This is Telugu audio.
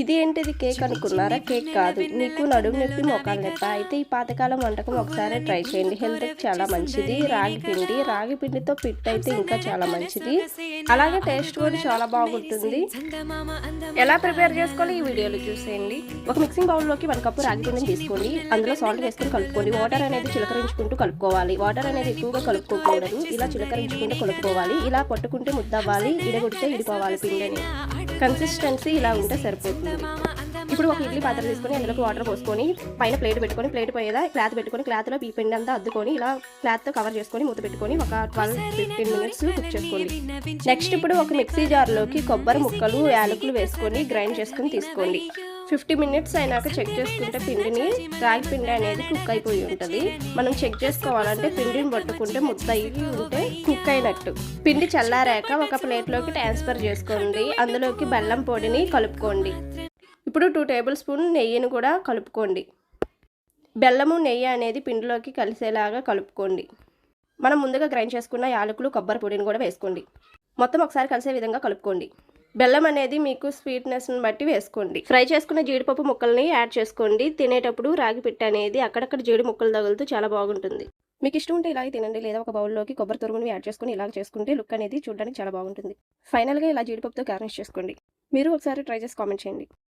ఇది ఏంటిది కేక్ అనుకున్నారా? కేక్ కాదు. మీకు నడుము నొప్పి, మోకాలు నొప్పి అయితే ఈ పాతకాలం వంటకం ఒకసారి ట్రై చేయండి. హెల్త్‌కి చాలా మంచిది. రాగి పిండితో పిట్ అయితే ఇంకా చాలా మంచిది. అలాగే టేస్ట్ కూడా చాలా బాగుంటుంది. ఎలా ప్రిపేర్ చేసుకోవాలో ఈ వీడియోలో చూసేయండి. ఒక మిక్సింగ్ బౌల్‌లోకి 1 కప్పు రాగి పిండిని తీసుకోండి. అందులో సాల్ట్ వేసుకొని కలుపుకోండి. వాటర్ అనేది చిలకరించుకుంటూ కలుపుకోవాలి. వాటర్ అనేది ఎక్కువగా కలుపుకోకూడదు. ఇలా చిలకరించుకుంటూ కలుపుకోవాలి. ఇలా పట్టుకుంటే ముద్దవ్వాలి. ఇడగొడితే ఇడిపోవాలి పిండిని. కన్సిస్టెన్సీ ఇలా ఉంటే సరిపోతుంది. ఇప్పుడు ఒక ఇడ్లీ పాత్ర తీసుకొని అందులోకి వాటర్ పోసుకొని పైన ప్లేట్ పెట్టుకొని ప్లేట్ మీద క్లాత్ పెట్టుకొని క్లాత్లో ఈ పిండి అంతా అద్దుకొని ఇలా క్లాత్తో కవర్ చేసుకొని మూత పెట్టుకొని ఒక 12-15 మినిట్స్ కుక్ చేసుకోండి. నెక్స్ట్ ఇప్పుడు ఒక మిక్సీ జార్లోకి కొబ్బరి ముక్కలు, యాలకులు వేసుకొని గ్రైండ్ చేసుకొని తీసుకోండి. 50 మినిట్స్ అయినాక చెక్ చేసుకుంటే రాగి పిండి అనేది కుక్ అయిపోయి ఉంటుంది. మనం చెక్ చేసుకోవాలంటే పిండిని పట్టుకుంటే ముద్ద అయ్యి ఉంటే కుక్ అయినట్టు. పిండి చల్లారాక ఒక ప్లేట్లోకి ట్రాన్స్ఫర్ చేసుకోండి. అందులోకి బెల్లం పొడిని కలుపుకోండి. ఇప్పుడు 2 టేబుల్ స్పూన్ నెయ్యిని కూడా కలుపుకోండి. బెల్లము, నెయ్యి అనేది పిండిలోకి కలిసేలాగా కలుపుకోండి. మనం ముందుగా గ్రైండ్ చేసుకున్న యాలకులు, కొబ్బరి పొడిని కూడా వేసుకోండి. మొత్తం ఒకసారి కలిసే విధంగా కలుపుకోండి. బెల్లం అనేది మీకు స్వీట్నెస్ని బట్టి వేసుకోండి. ఫ్రై చేసుకున్న జీడిపప్పు ముక్కల్ని యాడ్ చేసుకోండి. తినేటప్పుడు రాగి పిట్ట అనేది అక్కడక్కడ జీడి ముక్కలు తగులుతూ చాలా బాగుంటుంది. మీకు ఇష్టం ఉంటే ఇలాగే తినండి, లేదా ఒక బౌల్లోకి కొబ్బరి తురుముని యాడ్ చేసుకొని ఇలాగ చేసుకుంటే లుక్ అనేది చూడడానికి చాలా బాగుంటుంది. ఫైనల్గా ఇలా జీడిపప్పుతో గార్నిష్ చేసుకోండి. మీరు ఒకసారి ట్రై చేసి కామెంట్ చేయండి.